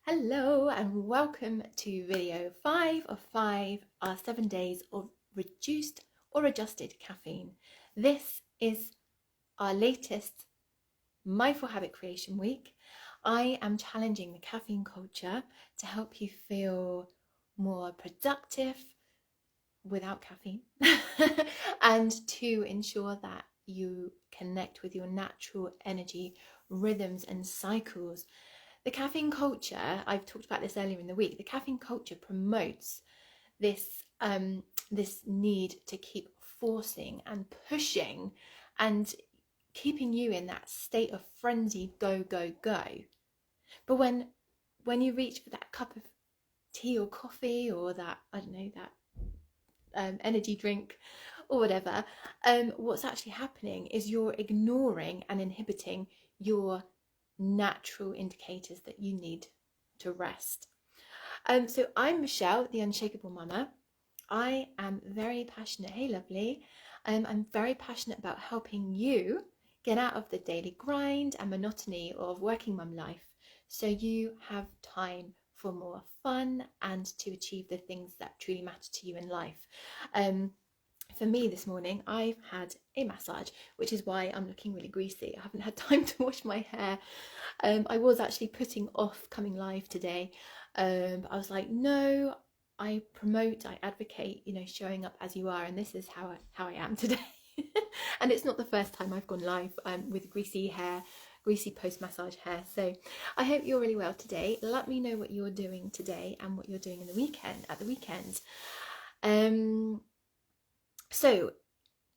Hello and welcome to video 5 of 5, our 7 days of reduced or adjusted caffeine. This is our latest mindful habit creation week. I am challenging the caffeine culture to help you feel more productive without caffeine and to ensure that you connect with your natural energy rhythms and cycles. The caffeine culture, I've talked about this earlier in the week, the caffeine culture promotes this this need to keep forcing and pushing and keeping you in that state of frenzied go, go, go. But when you reach for that cup of tea or coffee or that, I don't know, that energy drink or whatever, what's actually happening is you're ignoring and inhibiting your natural indicators that you need to rest. So I'm Michelle, the Unshakable Mama. I am very passionate. Hey, lovely. I'm very passionate about helping you get out of the daily grind and monotony of working mum life so you have time for more fun and to achieve the things that truly matter to you in life. For me this morning, I've had a massage, which is why I'm looking really greasy. I haven't had time to wash my hair. I was actually putting off coming live today. But I was like, no, I advocate, showing up as you are. And this is how I am today. And it's not the first time I've gone live with greasy hair, greasy post-massage hair. So I hope you're really well today. Let me know what you're doing today and what you're doing at the weekend. So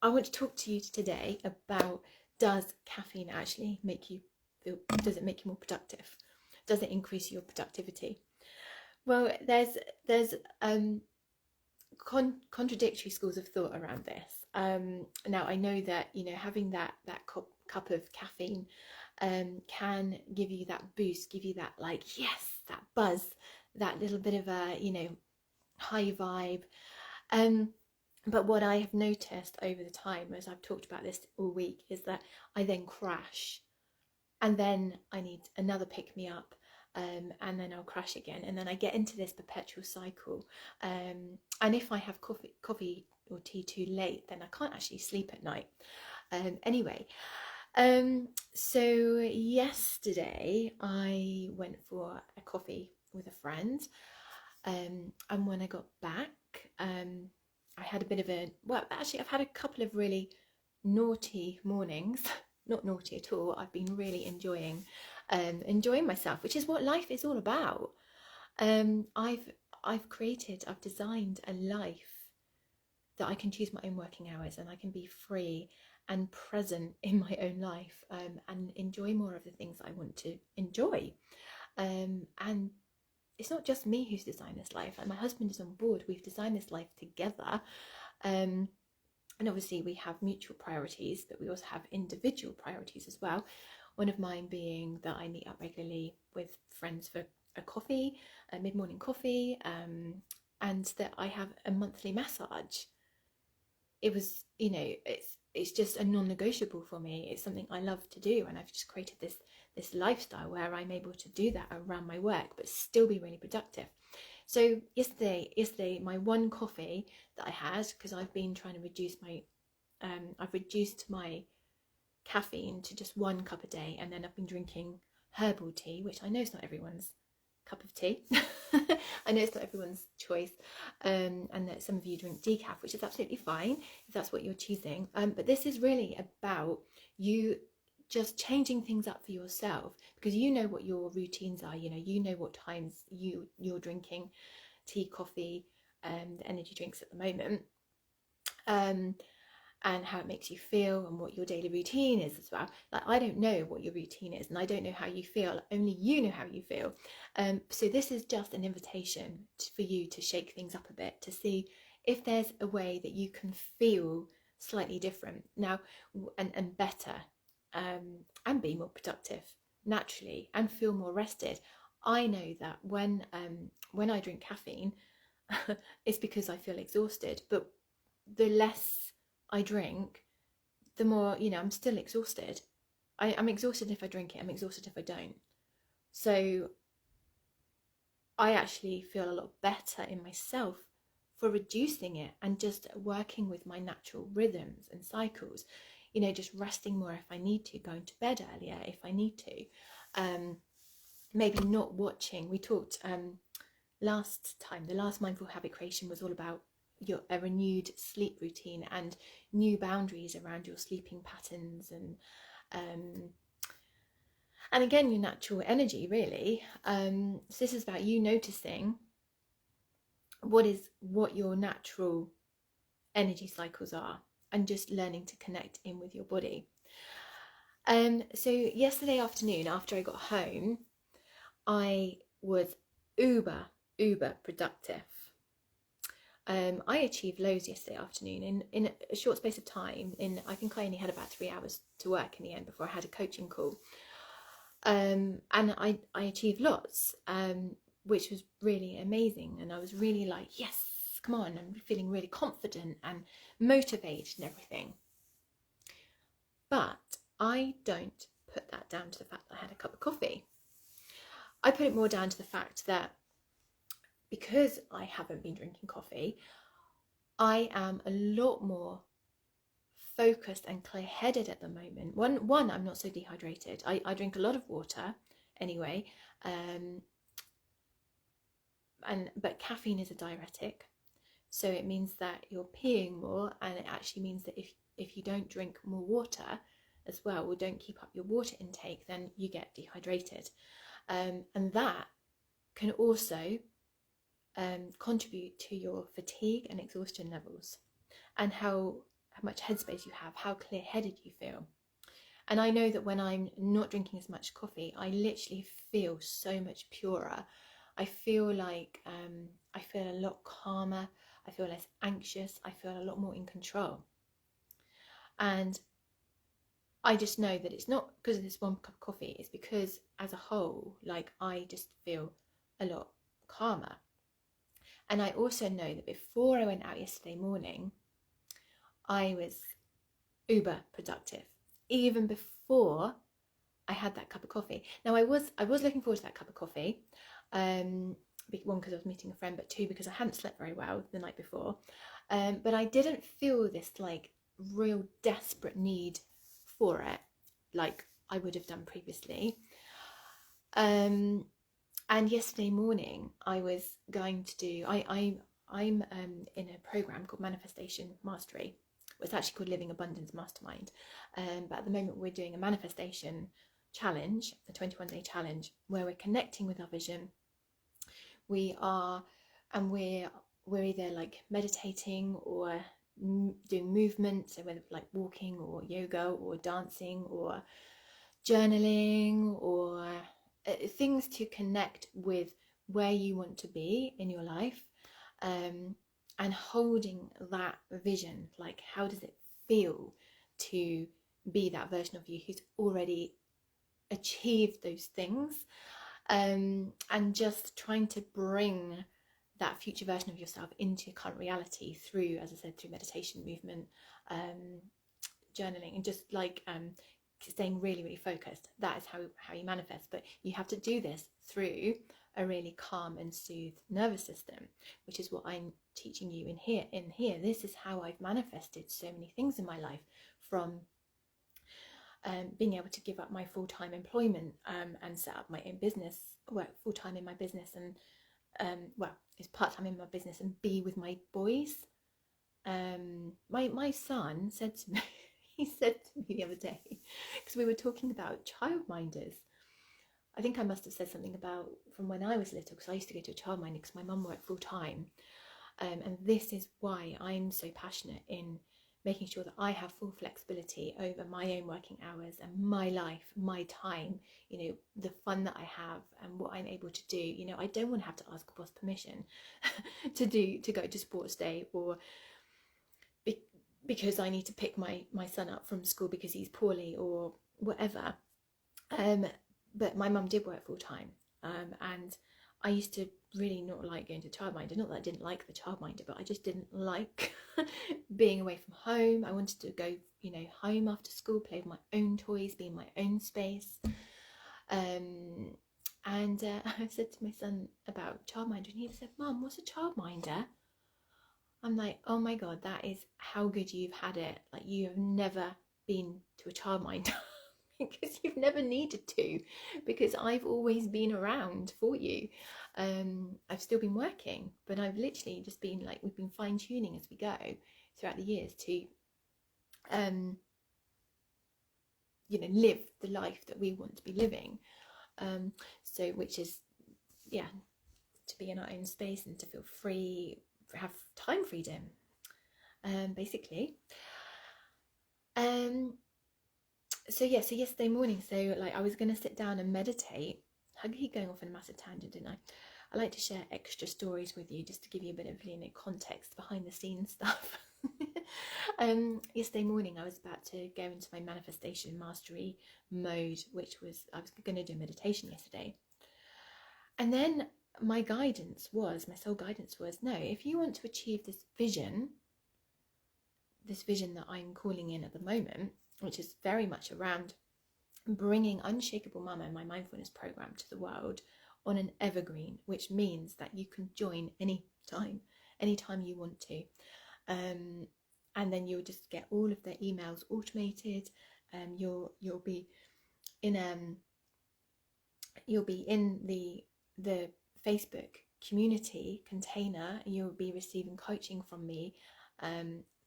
I want to talk to you today about, does caffeine actually make you feel, does it make you more productive? Does it increase your productivity? Well, there's contradictory schools of thought around this. Now I know that, having that cup of caffeine can give you that boost, give you that yes, that buzz, that little bit of a, high vibe. But what I have noticed over the time, as I've talked about this all week, is that I then crash and then I need another pick-me-up, and then I'll crash again. And then I get into this perpetual cycle. And if I have coffee or tea too late, then I can't actually sleep at night. Anyway, so yesterday I went for a coffee with a friend. And when I got back, I had a bit of I've had a couple of really naughty mornings. Not naughty at all. I've been really enjoying myself, which is what life is all about. I've designed a life that I can choose my own working hours and I can be free and present in my own life, and enjoy more of the things I want to enjoy. And it's not just me who's designed this life. Like, my husband is on board. We've designed this life together. And obviously we have mutual priorities, but we also have individual priorities as well. One of mine being that I meet up regularly with friends for a coffee, a mid-morning coffee, and that I have a monthly massage. It was, it's just a non-negotiable for me. It's something I love to do, and I've just created this lifestyle where I'm able to do that around my work but still be really productive. So yesterday my one coffee that I had, because I've been trying to reduce I've reduced my caffeine to just 1 cup a day, and then I've been drinking herbal tea, which I know is not everyone's cup of tea. I know it's not everyone's choice, and that some of you drink decaf, which is absolutely fine if that's what you're choosing. But this is really about you just changing things up for yourself, because you know what your routines are. You know what times you're drinking tea, coffee, the energy drinks at the moment, and how it makes you feel and what your daily routine is as well. Like, I don't know what your routine is, and I don't know how you feel. Only you know how you feel. So this is just an invitation for you to shake things up a bit, to see if there's a way that you can feel slightly different now and better, and be more productive naturally and feel more rested. I know that when I drink caffeine, it's because I feel exhausted, but the less I drink, the more, I'm still exhausted. I'm exhausted if I drink it, I'm exhausted if I don't. So I actually feel a lot better in myself for reducing it and just working with my natural rhythms and cycles. You know, just resting more if I need to, going to bed earlier if I need to. Maybe not watching. We talked last time, the last mindful habit creation was all about a renewed sleep routine and new boundaries around your sleeping patterns and again your natural energy, really. So this is about you noticing what your natural energy cycles are and just learning to connect in with your body. So yesterday afternoon, after I got home, I was uber productive. I achieved loads yesterday afternoon in a short space of time. I think I only had about 3 hours to work in the end before I had a coaching call. And I achieved lots, which was really amazing. And I was really like, yes, come on, I'm feeling really confident and motivated and everything. But I don't put that down to the fact that I had a cup of coffee. I put it more down to the fact that because I haven't been drinking coffee, I am a lot more focused and clear-headed at the moment. One, I'm not so dehydrated. I drink a lot of water anyway, but caffeine is a diuretic, so it means that you're peeing more, and it actually means that if you don't drink more water as well, or don't keep up your water intake, then you get dehydrated, and that can also contribute to your fatigue and exhaustion levels, and how much headspace you have, how clear-headed you feel. And I know that when I'm not drinking as much coffee, I literally feel so much purer. I feel like I feel a lot calmer, I feel less anxious, I feel a lot more in control. And I just know that it's not because of this one cup of coffee, it's because as a whole, like, I just feel a lot calmer. And I also know that before I went out yesterday morning, I was uber productive, even before I had that cup of coffee. Now I was looking forward to that cup of coffee, one, because I was meeting a friend, but two, because I hadn't slept very well the night before, but I didn't feel this like real desperate need for it like I would have done previously. And yesterday morning I was going to do, I'm in a program called Manifestation Mastery. It's actually called Living Abundance Mastermind, but at the moment we're doing a manifestation challenge, a 21-day challenge, where we're connecting with our vision. We're either like meditating or doing movement, so whether like walking or yoga or dancing or journaling or things to connect with where you want to be in your life, and holding that vision. Like, how does it feel to be that version of you who's already achieved those things, and just trying to bring that future version of yourself into your current reality through, as I said, through meditation, movement, journaling, and just like staying really focused. That is how you manifest. But you have to do this through a really calm and soothed nervous system, which is what I'm teaching you in here. This is how I've manifested so many things in my life, from being able to give up my full-time employment and set up my own business, work full-time in my business, and it's part-time in my business, and be with my boys. My son said to me, he said to me the other day, because we were talking about childminders. I think I must have said something about from when I was little, because I used to go to a childminder because my mum worked full-time. And this is why I'm so passionate in making sure that I have full flexibility over my own working hours and my life, my time, you know, the fun that I have and what I'm able to do. You know, I don't want to have to ask a boss permission to go to sports day, or because I need to pick my son up from school because he's poorly or whatever. But my mum did work full time, and I used to really not like going to childminder. Not that I didn't like the childminder, but I just didn't like being away from home. I wanted to go, you know, home after school, play with my own toys, be in my own space. And And I said to my son about childminder, and he said, Mum, what's a childminder? I'm like, oh my God, that is how good you've had it. Like, you have never been to a childminder because you've never needed to, because I've always been around for you. I've still been working, but I've literally just been like, we've been fine tuning as we go throughout the years to, live the life that we want to be living. So which is, yeah, to be in our own space and to feel free, have time freedom, basically. So yesterday morning, so like I was going to sit down and meditate. I keep going off on a massive tangent, didn't I? I like to share extra stories with you just to give you a bit of context behind the scenes stuff. Yesterday morning I was about to go into my manifestation mastery mode, which was, I was going to do meditation yesterday, and then my soul guidance was, no, if you want to achieve this vision that I'm calling in at the moment, which is very much around bringing Unshakable Mama, my mindfulness program, to the world on an evergreen, which means that you can join anytime you want to. And then you'll just get all of the emails automated. You'll be in the Facebook community container. You'll be receiving coaching from me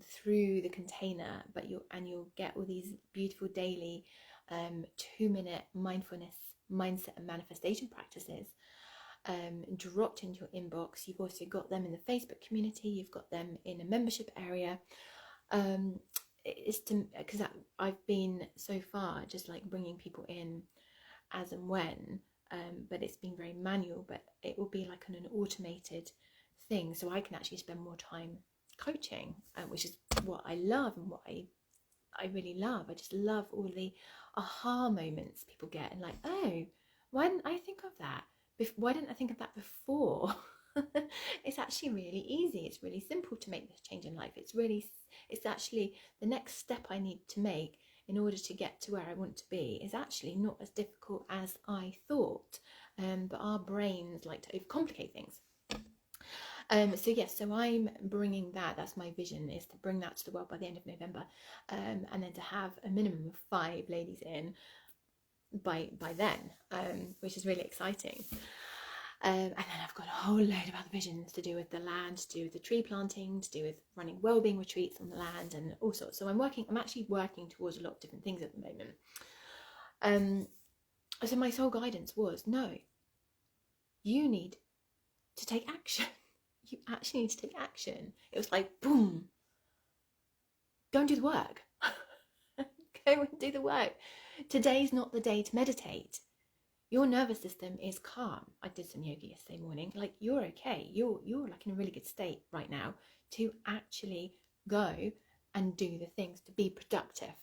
through the container, but you'll get all these beautiful daily 2-minute mindfulness mindset and manifestation practices dropped into your inbox. You've also got them in the Facebook community, you've got them in a membership area. It's because I've been so far just like bringing people in as and when, but it's been very manual, but it will be like an automated thing, so I can actually spend more time coaching, which is what I love and what I really love. I just love all the aha moments people get, and like, oh, why didn't I think of that? Why didn't I think of that before? It's actually really easy. It's really simple to make this change in life. It's actually the next step I need to make in order to get to where I want to be is actually not as difficult as I thought. But our brains like to overcomplicate things. So I'm bringing that's my vision, is to bring that to the world by the end of November, and then to have a minimum of 5 ladies in by then, which is really exciting. And then I've got a whole load of other visions to do with the land, to do with the tree planting, to do with running wellbeing retreats on the land, and all sorts. So I'm actually working towards a lot of different things at the moment. So my soul guidance was, no, you need to take action. You actually need to take action. It was like, boom, go and do the work. Go and do the work. Today's not the day to meditate. Your nervous system is calm. I did some yoga yesterday morning. Like, you're okay. You're like in a really good state right now to actually go and do the things, to be productive.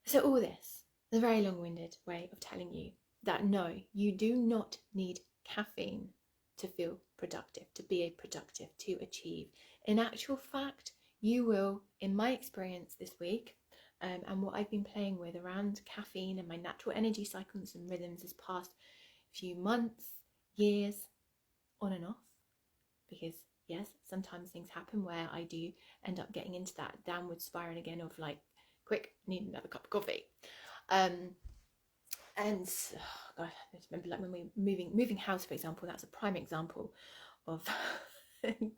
So all this, the very long-winded way of telling you that no, you do not need caffeine to feel productive, to be productive, to achieve. In actual fact, you will, in my experience this week, and what I've been playing with around caffeine and my natural energy cycles and rhythms this past few months, years, on and off, because yes, sometimes things happen where I do end up getting into that downward spiral again of like, quick, need another cup of coffee. And oh God, I just remember like when we moving house, for example, that's a prime example of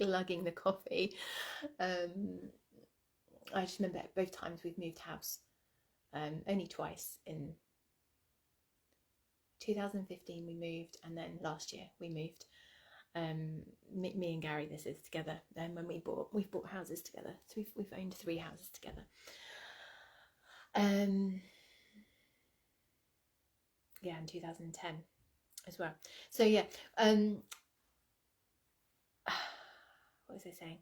glugging the coffee. I just remember both times we've moved house, only twice. In 2015 we moved, and then last year we moved. Me and Gary, this is together. Then when we've bought houses together, so we've owned 3 houses together. Yeah, in 2010 as well. So yeah, what was I saying?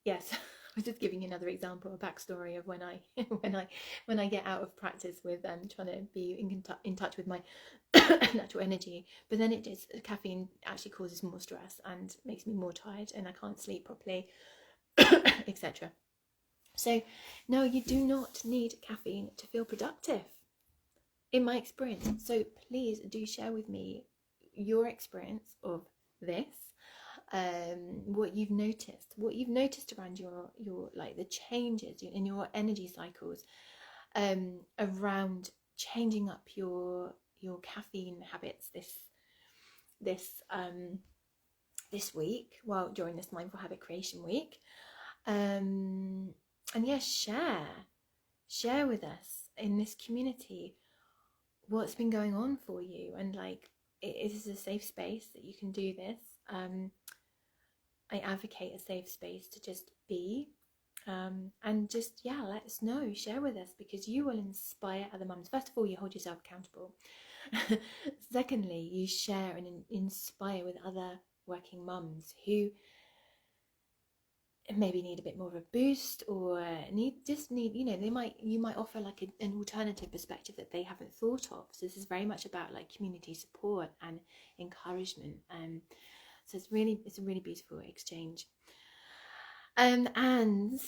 Yes. I was just giving you another example, a backstory of when I get out of practice with trying to be in touch with my natural energy, but then caffeine actually causes more stress and makes me more tired, and I can't sleep properly, etc. So no, you do not need caffeine to feel productive. in my experience. So please do share with me your experience of this, what you've noticed around your like the changes in your energy cycles, around changing up your caffeine habits this week, well, during this mindful habit creation week. And yes, share with us in this community what's been going on for you, and like, it is a safe space that you can do this. I advocate a safe space to just be, and just, yeah, let us know, share with us, because you will inspire other mums. First of all, you hold yourself accountable. Secondly, you share and inspire with other working mums who maybe need a bit more of a boost, or need, you know, you might offer like an alternative perspective that they haven't thought of. So this is very much about like community support and encouragement. So it's a really beautiful exchange. And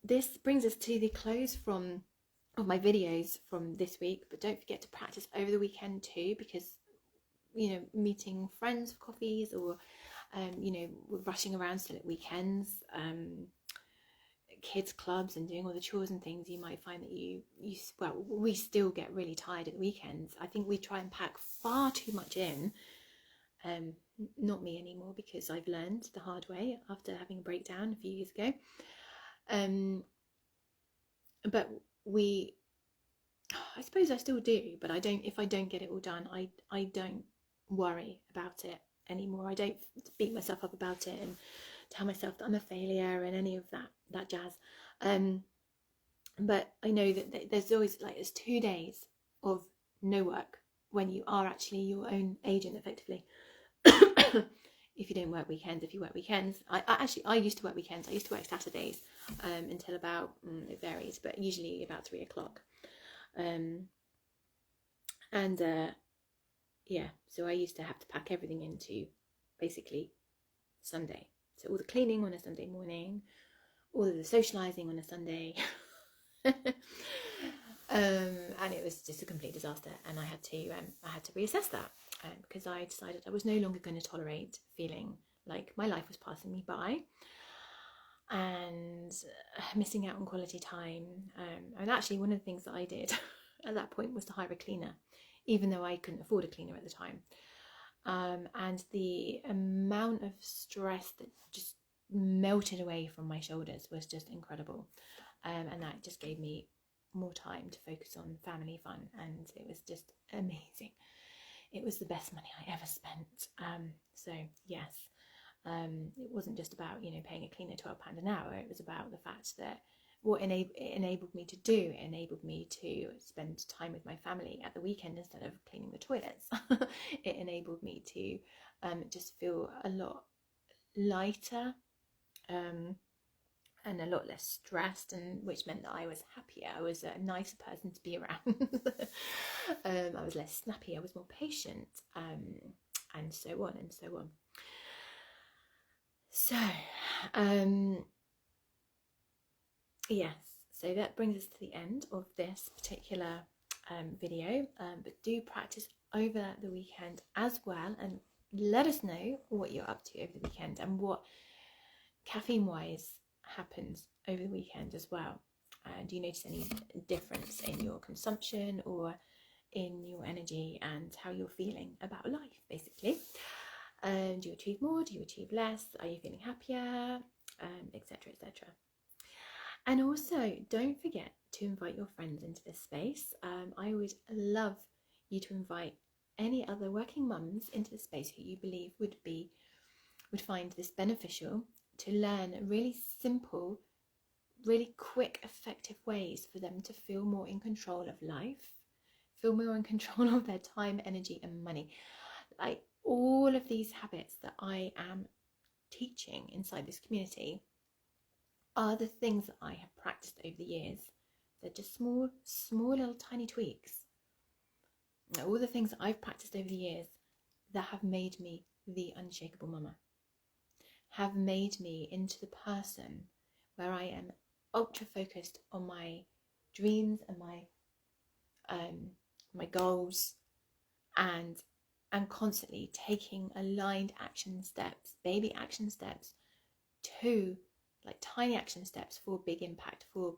this brings us to the close of my videos from this week. But don't forget to practice over the weekend too, because, you know, meeting friends for coffees, or you know, rushing around still at weekends, kids clubs and doing all the chores and things, you might find that we still get really tired at the weekends. I think we try and pack far too much in. Not me anymore, because I've learned the hard way after having a breakdown a few years ago. But I suppose I still do, but if I don't get it all done, I don't worry about it anymore. I don't beat myself up about it and tell myself that I'm a failure and any of that jazz. But I know that there's always there's 2 days of no work when you are actually your own agent, effectively. If you don't work weekends, if you work weekends, I used to work weekends. I used to work Saturdays until about, it varies, but usually about 3 o'clock. Yeah, so I used to have to pack everything into basically Sunday. So all the cleaning on a Sunday morning, all of the socialising on a Sunday. And it was just a complete disaster, and I had to reassess that, because I decided I was no longer going to tolerate feeling like my life was passing me by and missing out on quality time. And actually, one of the things that I did at that point was to hire a cleaner, even though I couldn't afford a cleaner at the time. And the amount of stress that just melted away from my shoulders was just incredible. And that just gave me more time to focus on family fun, and it was just amazing. It was the best money I ever spent. So yes, it wasn't just about, you know, paying a cleaner £12 an hour. It was about the fact that what it enabled me to do, it enabled me to spend time with my family at the weekend instead of cleaning the toilets. It enabled me to just feel a lot lighter, and a lot less stressed, and which meant that I was happier. I was a nicer person to be around. I was less snappy. I was more patient, and so on and so on. So, yes. So that brings us to the end of this particular video. But do practice over the weekend as well, and let us know what you're up to over the weekend and what caffeine-wise happens over the weekend as well. Do you notice any difference in your consumption or in your energy and how you're feeling about life, basically? Do you achieve more? Do you achieve less? Are you feeling happier? Etc, etc. And also, don't forget to invite your friends into this space. I would love you to invite any other working mums into the space who you believe would find this beneficial, to learn really simple, really quick, effective ways for them to feel more in control of life, feel more in control of their time, energy, and money. Like, all of these habits that I am teaching inside this community are the things that I have practiced over the years. They're just small little tiny tweaks. All the things that I've practiced over the years that have made me the unshakable mama, have made me into the person where I am ultra focused on my dreams and my my goals, and constantly taking aligned action steps, baby action steps, to like tiny action steps for big impact, for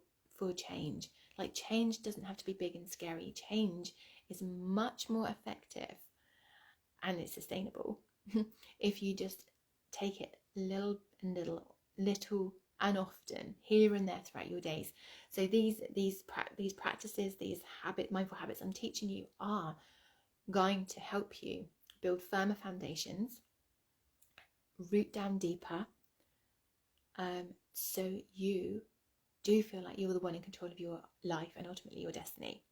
change. Like, change doesn't have to be big and scary. Change is much more effective and it's sustainable if you just take it little and little and often, here and there throughout your days. So these practices, these mindful habits I'm teaching you are going to help you build firmer foundations, root down deeper, so you do feel like you're the one in control of your life and ultimately your destiny.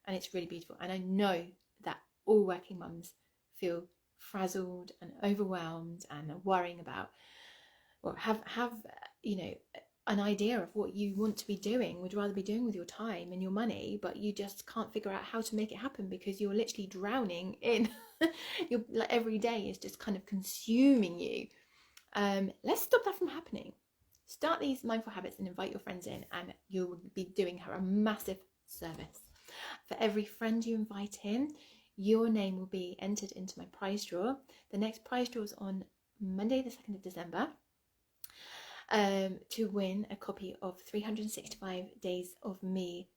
And it's really beautiful. And I know that all working mums feel frazzled and overwhelmed and worrying about, or have an idea of what you want to be doing, would rather be doing with your time and your money, but you just can't figure out how to make it happen because you're literally drowning in your, like, every day is just kind of consuming you. Let's stop that from happening. Start these mindful habits and invite your friends in, and you'll be doing her a massive service. For every friend you invite in, your name will be entered into my prize draw. The next prize draw is on Monday the 2nd of December, to win a copy of 365 Days of Me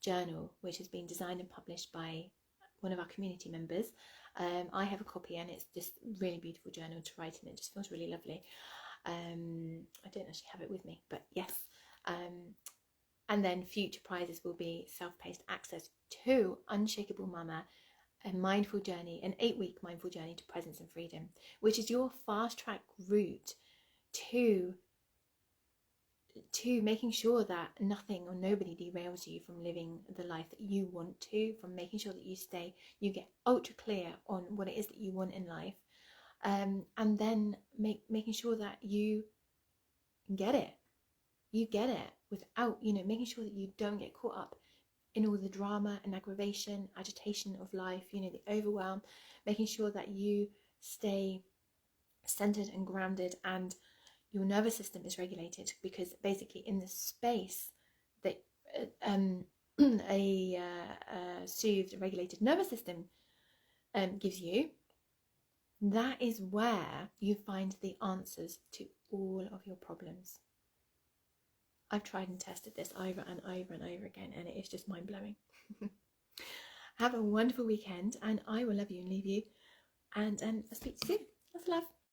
journal, which has been designed and published by one of our community members. I have a copy, and it's just really beautiful journal to write in. It just feels really lovely. I don't actually have it with me, but yes. And then future prizes will be self-paced access to Unshakable Mama, a mindful journey, an 8-week mindful journey to presence and freedom, which is your fast track route to making sure that nothing or nobody derails you from living the life that you want to, from making sure that you get ultra clear on what it is that you want in life, and then making sure that you get it without, making sure that you don't get caught up in all the drama and aggravation, agitation of life, the overwhelm, making sure that you stay centered and grounded and your nervous system is regulated, because basically in the space that a soothed, regulated nervous system gives you, that is where you find the answers to all of your problems. I've tried and tested this over and over and over again, and it is just mind-blowing. Have a wonderful weekend, and I will love you and leave you, and I'll speak to you soon. Lots of love.